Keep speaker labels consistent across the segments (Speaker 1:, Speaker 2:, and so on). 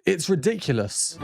Speaker 1: It's ridiculous.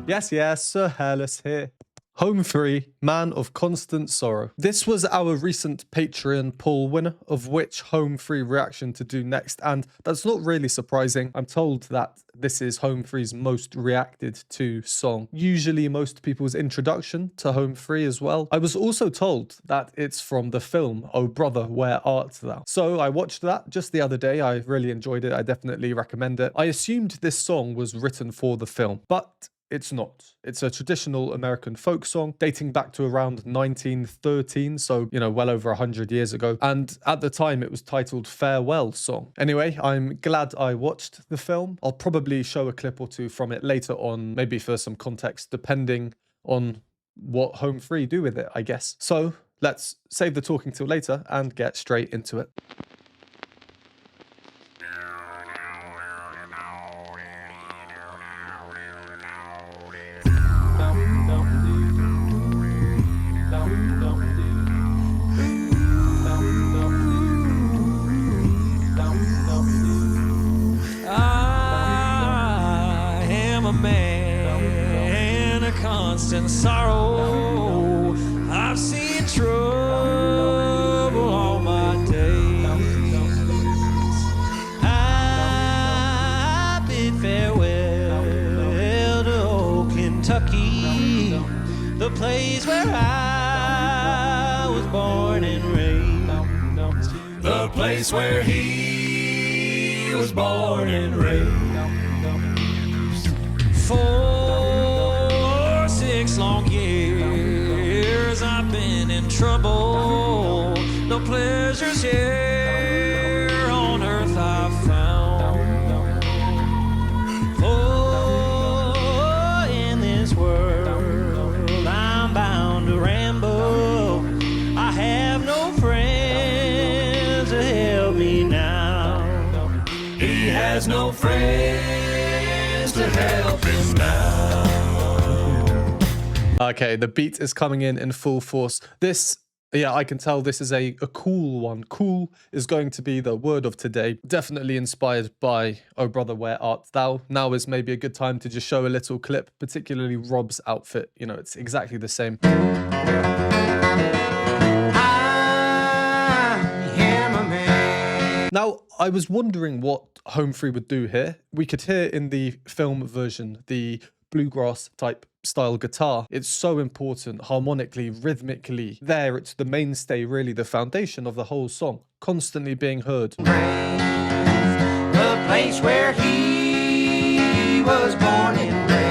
Speaker 1: Yes, Sir Hairless here. Home free, man of constant sorrow. This was our recent Patreon poll winner of which home free reaction to do next, and that's not really surprising. I'm told that this is home free's most reacted to song. Usually most people's introduction to home free as well. I was also told that it's from the film Oh Brother, Where Art Thou? So I watched that just the other day. I really enjoyed it. I definitely recommend it. I assumed this song was written for the film, but it's not. It's a traditional American folk song dating back to around 1913, so, you know, well over 100 years ago. And at the time, it was titled Farewell Song. Anyway, I'm glad I watched the film. I'll probably show a clip or two from it later on, maybe for some context, depending on what Home Free do with it, I guess. So let's save the talking till later and get straight into it.
Speaker 2: Constant sorrow, I've seen trouble all my days. I bid farewell to old Kentucky, the place where I was born and raised. The place where he was born and raised. 6 long years I've been in trouble. No pleasures here on earth I've found. Oh, in this world I'm bound to ramble. I have no friends to help me now. He has no friends to help him now.
Speaker 1: Okay, the beat is coming in full force. This, yeah, I can tell this is a cool one. Cool is going to be the word of today. Definitely inspired by Oh Brother, Where Art Thou? Now is maybe a good time to just show a little clip, particularly Rob's outfit. You know, it's exactly the same.
Speaker 2: I am a man.
Speaker 1: Now, I was wondering what Home Free would do here. We could hear in the film version the bluegrass type style guitar. It's so important harmonically, rhythmically. There, it's the mainstay, really the foundation of the whole song, constantly being heard.
Speaker 2: The place where he was born and raised.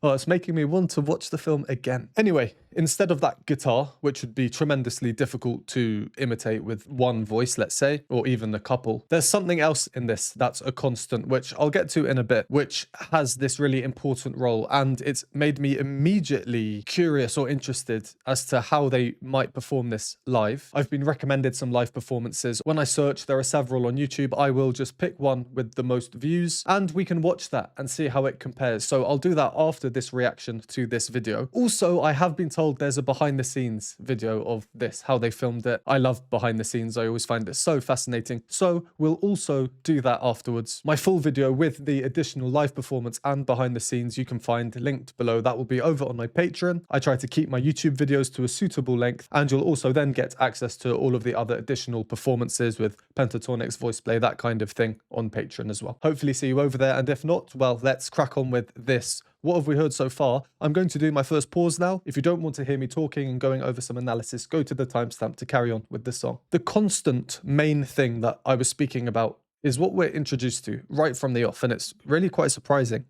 Speaker 1: Oh, it's making me want to watch the film again. Anyway, instead of that guitar, which would be tremendously difficult to imitate with one voice, let's say, or even a couple, there's something else in this that's a constant, which I'll get to in a bit, which has this really important role. And it's made me immediately curious or interested as to how they might perform this live. I've been recommended some live performances. When I search, there are several on YouTube. I will just pick one with the most views and we can watch that and see how it compares. So I'll do that after this reaction to this video. Also, I have been told there's a behind the scenes video of this, how they filmed it. I love behind the scenes. I always find it so fascinating. So we'll also do that afterwards. My full video with the additional live performance and behind the scenes you can find linked below. That will be over on my Patreon. I try to keep my YouTube videos to a suitable length, and you'll also then get access to all of the other additional performances with pentatonics, voice play, that kind of thing on Patreon as well. Hopefully see you over there, and if not, well, let's crack on with this. What have we heard so far? I'm going to do my first pause now. If you don't want to hear me talking and going over some analysis, go to the timestamp to carry on with the song. The constant main thing that I was speaking about is what we're introduced to right from the off, and it's really quite surprising.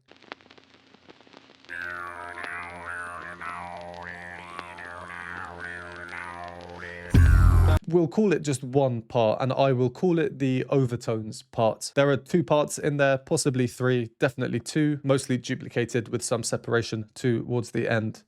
Speaker 1: We'll call it just one part, and I will call it the overtones part. There are 2 parts in there, possibly 3, definitely 2, mostly duplicated with some separation towards the end.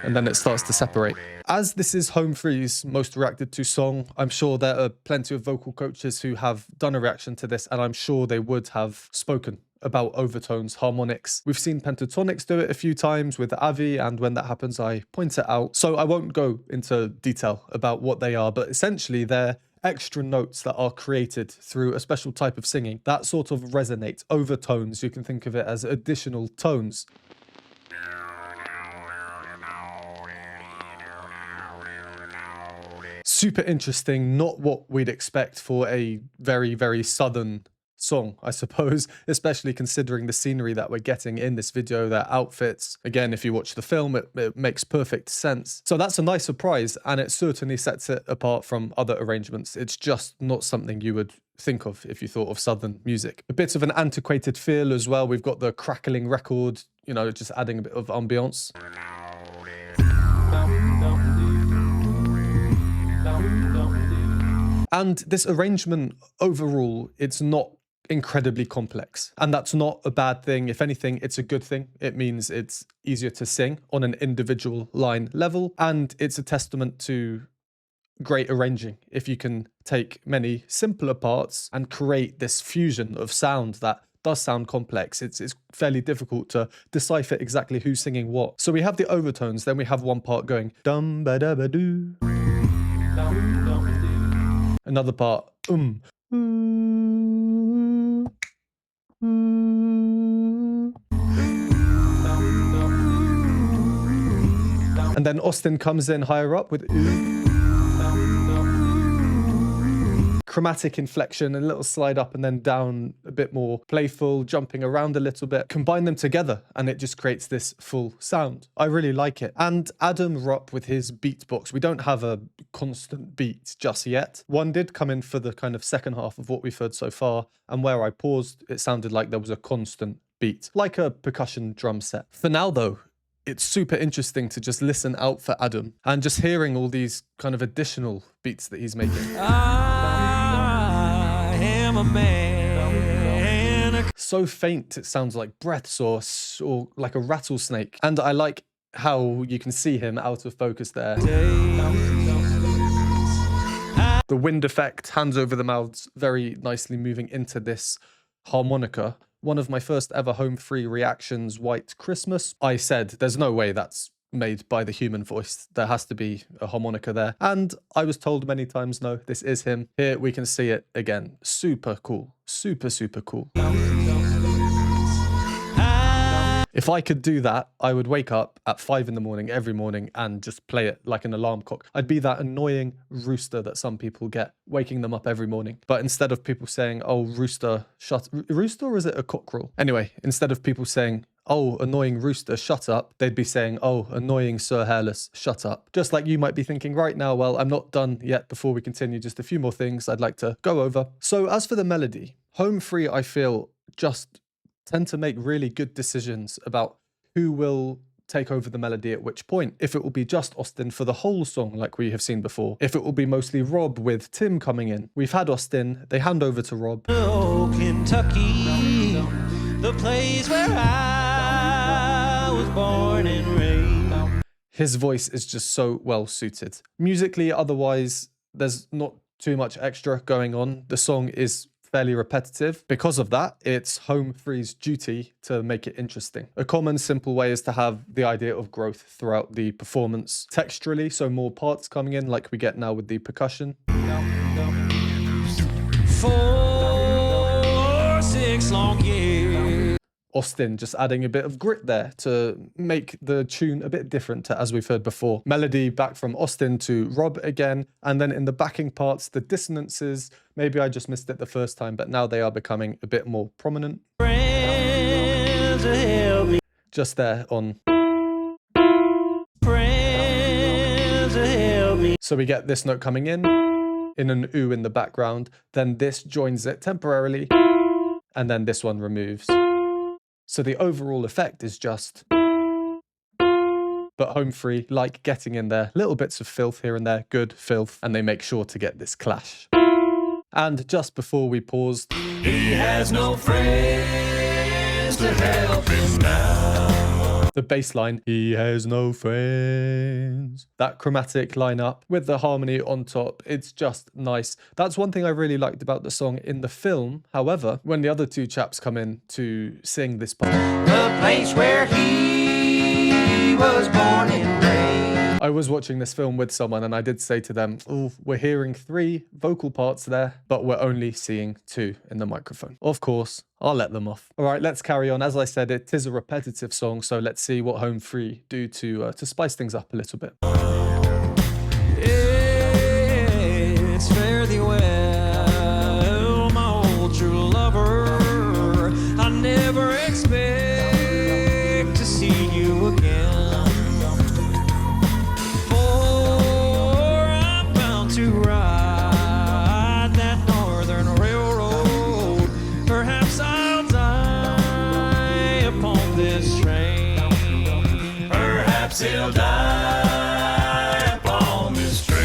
Speaker 1: And then it starts to separate. As this is Home Free's most reacted to song, I'm sure there are plenty of vocal coaches who have done a reaction to this, and I'm sure they would have spoken about overtones, harmonics. We've seen pentatonics do it a few times with Avi, and when that happens, I point it out. So I won't go into detail about what they are, but essentially they're extra notes that are created through a special type of singing that sort of resonate. Overtones, you can think of it as additional tones. Super interesting, not what we'd expect for a very, very southern song, I suppose, especially considering the scenery that we're getting in this video, their outfits. Again, if you watch the film, it makes perfect sense. So that's a nice surprise, and it certainly sets it apart from other arrangements. It's just not something you would think of if you thought of southern music. A bit of an antiquated feel as well. We've got the crackling record, you know, just adding a bit of ambience. And this arrangement overall, it's not incredibly complex. And that's not a bad thing. If anything, it's a good thing. It means it's easier to sing on an individual line level. And it's a testament to great arranging. If you can take many simpler parts and create this fusion of sound that does sound complex, it's fairly difficult to decipher exactly who's singing what. So we have the overtones, then we have one part going dum ba da ba doo. Another part, And then Austin comes in higher up with chromatic inflection, a little slide up and then down, a bit more playful, jumping around a little bit. Combine them together and it just creates this full sound. I really like it. And Adam Rupp with his beatbox. We don't have a constant beat just yet. One did come in for the kind of second half of what we've heard so far, and where I paused, it sounded like there was a constant beat, like a percussion drum set. For now though, it's super interesting to just listen out for Adam and just hearing all these kind of additional beats that he's making.
Speaker 2: I am a man.
Speaker 1: So faint it sounds like breaths or like a rattlesnake. And I like how you can see him out of focus there. The wind effect, hands over the mouths, very nicely moving into this harmonica. One of my first ever home free reactions, White Christmas. I said, there's no way that's made by the human voice. There has to be a harmonica there. And I was told many times, no, this is him. Here we can see it again. Super cool. Super, super cool. If I could do that, I would wake up at 5 in the morning every morning and just play it like an alarm clock. I'd be that annoying rooster that some people get, waking them up every morning. But instead of people saying, oh, rooster, rooster, or is it a cockerel? Anyway, instead of people saying, oh, annoying rooster, shut up, they'd be saying, oh, annoying Sir Hairless, shut up. Just like you might be thinking right now, well, I'm not done yet. Before we continue, just a few more things I'd like to go over. So as for the melody, home free, I feel, just tend to make really good decisions about who will take over the melody at which point. If it will be just Austin for the whole song like we have seen before. If it will be mostly Rob with Tim coming in. We've had Austin, they hand over to Rob.
Speaker 2: Oh, Kentucky, the place where I was born and raised.
Speaker 1: His voice is just so well suited. Musically, otherwise, there's not too much extra going on. The song is fairly repetitive. Because of that, it's home free's duty to make it interesting. A common simple way is to have the idea of growth throughout the performance texturally, so more parts coming in like we get now with the percussion.
Speaker 2: 4 or 6 long years.
Speaker 1: Austin just adding a bit of grit there to make the tune a bit different to as we've heard before. Melody back from Austin to Rob again, and then in the backing parts, the dissonances, maybe I just missed it the first time, but now they are becoming a bit more prominent.
Speaker 2: Friends to help me.
Speaker 1: Just there on.
Speaker 2: Friends to help me.
Speaker 1: So we get this note coming in an ooh in the background, then this joins it temporarily, and then this one removes. So the overall effect is just, but home free, like getting in there, little bits of filth here and there, good filth, and they make sure to get this clash. And just before we paused,
Speaker 2: He has no friends to help him now.
Speaker 1: the bass line, he has no friends. that chromatic line up with the harmony on top. It's just nice. That's one thing I really liked about the song in the film. However, when the other two chaps come in to sing this part,
Speaker 2: The place where he was born and raised.
Speaker 1: I was watching this film with someone and I did say to them, oh, we're hearing 3 vocal parts there, but we're only seeing 2 in the microphone. Of course, I'll let them off. All right, let's carry on. As I said, it is a repetitive song, so let's see what Home Free do to spice things up a little bit.
Speaker 2: It's fairly well, my old true lover. I never expect to see you again. To ride that northern railroad, perhaps I'll die upon this train. Perhaps he'll die upon this train.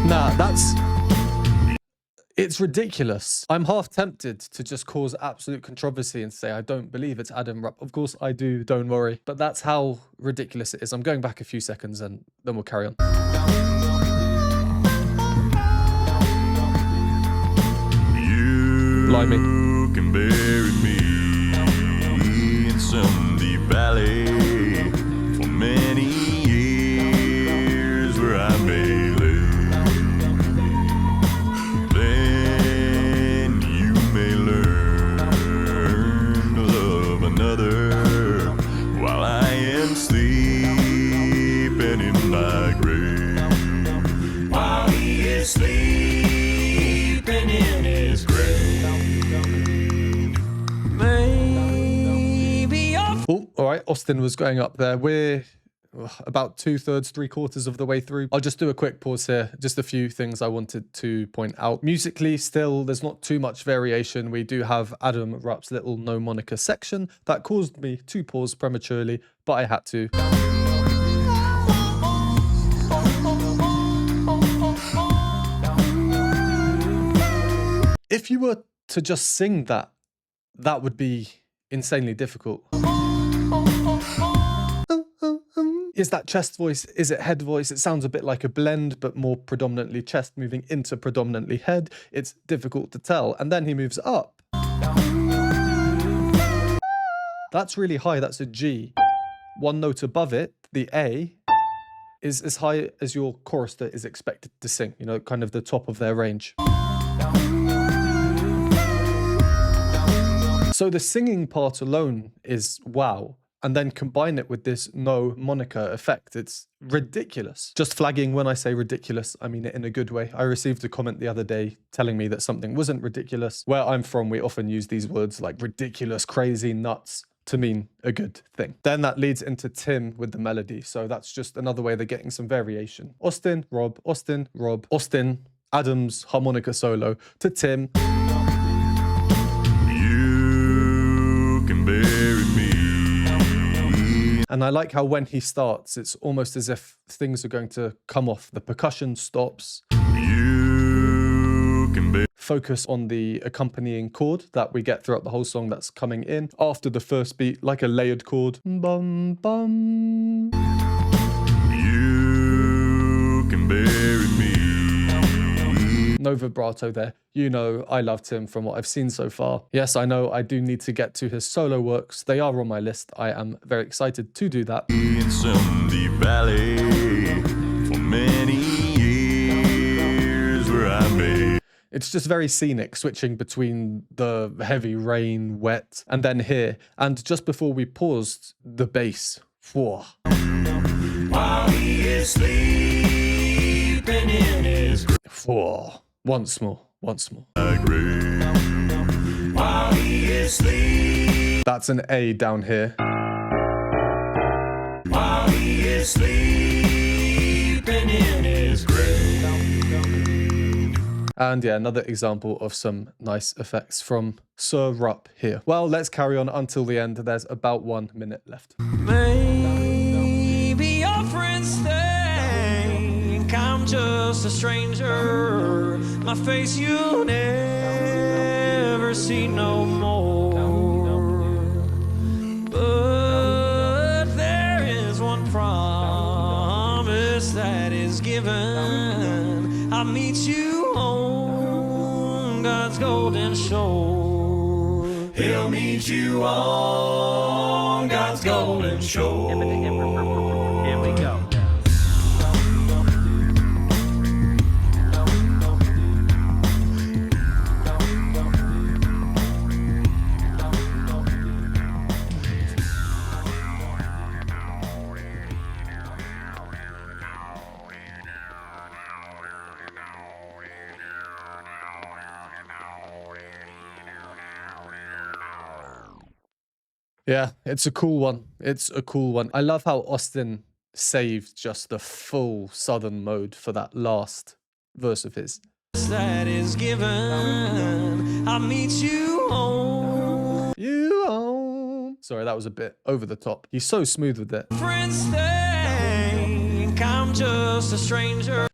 Speaker 1: Nah, it's ridiculous. I'm half tempted to just cause absolute controversy and say I don't believe it's Adam Rupp. Of course I do, don't worry. But that's how ridiculous it is. I'm going back a few seconds and then we'll carry on. Blimey.
Speaker 3: You can bury me in some deep valley for many years where I may live. Sleeping in my grave, while he is sleeping in his grave.
Speaker 2: Maybe
Speaker 1: Oh, all right, Austin was going up there. We're about 2/3, 3/4 of the way through. I'll just do a quick pause here. Just a few things I wanted to point out. Musically, still, there's not too much variation. We do have Adam Rupp's little no moniker section that caused me to pause prematurely, but I had to. If you were to just sing that, that would be insanely difficult. Is that chest voice? Is it head voice? It sounds a bit like a blend, but more predominantly chest moving into predominantly head. It's difficult to tell. And then he moves up. That's really high. That's a G. One note above it, the A, is as high as your chorister is expected to sing. You know, kind of the top of their range. So the singing part alone is wow. And then combine it with this no moniker effect. It's ridiculous. Just flagging, when I say ridiculous, I mean it in a good way. I received a comment the other day telling me that something wasn't ridiculous. Where I'm from, we often use these words like ridiculous, crazy, nuts to mean a good thing. Then that leads into Tim with the melody. So that's just another way they're getting some variation. Austin, Rob, Austin, Rob, Austin, Adam's harmonica solo to Tim.
Speaker 3: You can bury me.
Speaker 1: And I like how when he starts, it's almost as if things are going to come off. The percussion stops.
Speaker 3: You can
Speaker 1: Focus on the accompanying chord that we get throughout the whole song that's coming in. After the first beat, like a layered chord. Bum, bum.
Speaker 3: You can bury me.
Speaker 1: No vibrato there. You know, I loved him from what I've seen so far. Yes, I know I do need to get to his solo works. They are on my list. I am very excited to do that.
Speaker 3: In some deep valley for many years where I may.
Speaker 1: It's just very scenic, switching between the heavy rain, wet, and then here. And just before we paused, the bass. Whoa.
Speaker 3: While he is sleeping in his
Speaker 1: Whoa. Once more.
Speaker 3: grave. While he is sleeping.
Speaker 1: That's an A down here.
Speaker 3: While he is sleeping in his grave.
Speaker 1: And yeah, another example of some nice effects from Sir Rupp here. Well, let's carry on until the end. There's about 1 minute left.
Speaker 2: maybe your friends think I'm I'm just a stranger. My face you'll never see no more. But there is one promise that is given. I'll meet you on God's golden shore.
Speaker 3: He'll meet you on God's golden shore.
Speaker 2: Here we go.
Speaker 1: Yeah, it's a cool one. It's a cool one. I love how Austin saved just the full southern mode for that last verse of his.
Speaker 2: That is given. I'll meet you on.
Speaker 1: You own. Sorry, that was a bit over the top. He's so smooth with it.
Speaker 2: Friends think I'm just a stranger.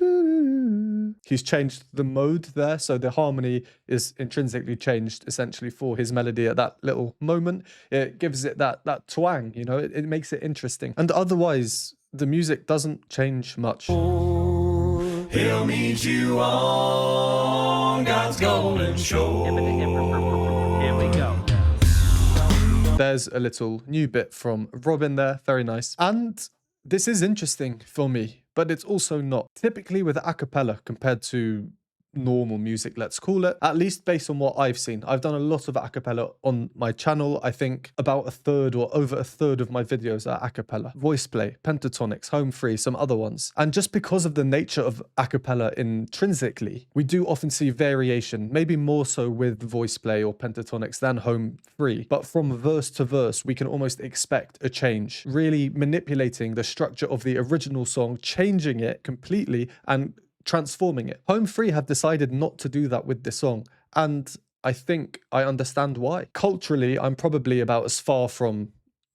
Speaker 1: He's changed the mode there, so the harmony is intrinsically changed essentially for his melody at that little moment. It gives it that twang, you know, it makes it interesting. And otherwise, the music doesn't change much.
Speaker 3: He'll meet you on God's golden shore.
Speaker 2: Here we go.
Speaker 1: There's a little new bit from Robin there, very nice. And this is interesting for me, but it's also not. Typically with a cappella compared to normal music, let's call it, at least based on what I've seen. I've done a lot of a cappella on my channel. I think about a third or over a third of my videos are a cappella. Voice play, pentatonics, home free, some other ones. And just because of the nature of a cappella intrinsically, we do often see variation, maybe more so with voice play or pentatonics than home free. But from verse to verse, we can almost expect a change, really manipulating the structure of the original song, changing it completely and transforming it. Home Free have decided not to do that with this song, and I think I understand why. Culturally, I'm probably about as far from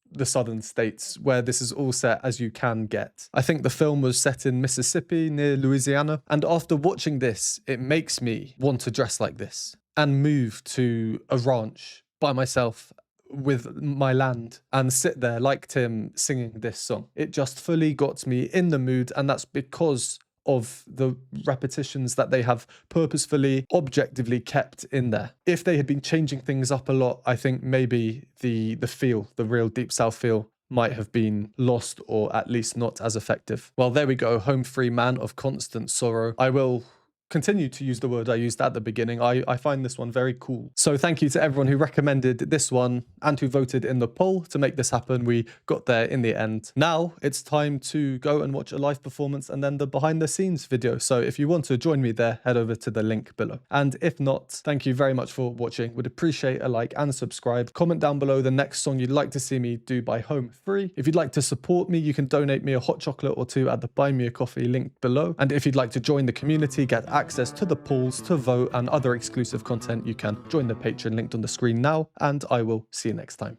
Speaker 1: the southern states where this is all set as you can get. I think the film was set in Mississippi near Louisiana, and after watching this, it makes me want to dress like this and move to a ranch by myself with my land and sit there like Tim singing this song. It just fully got me in the mood, and that's because of the repetitions that they have purposefully, objectively kept in there. If they had been changing things up a lot, I think maybe the feel, the real Deep South feel, might have been lost or at least not as effective. Well, there we go. Home Free, Man of Constant Sorrow. I will continue to use the word I used at the beginning. I find this one very cool. So thank you to everyone who recommended this one and who voted in the poll to make this happen. We got there in the end. Now it's time to go and watch a live performance and then the behind the scenes video. So if you want to join me there, head over to the link below. And if not, thank you very much for watching. Would appreciate a like and subscribe. Comment down below the next song you'd like to see me do by Home Free. If you'd like to support me, you can donate me a hot chocolate or two at the Buy Me a Coffee link below. And if you'd like to join the community, get access to the polls, to vote, and other exclusive content, you can join the Patreon linked on the screen now, and I will see you next time.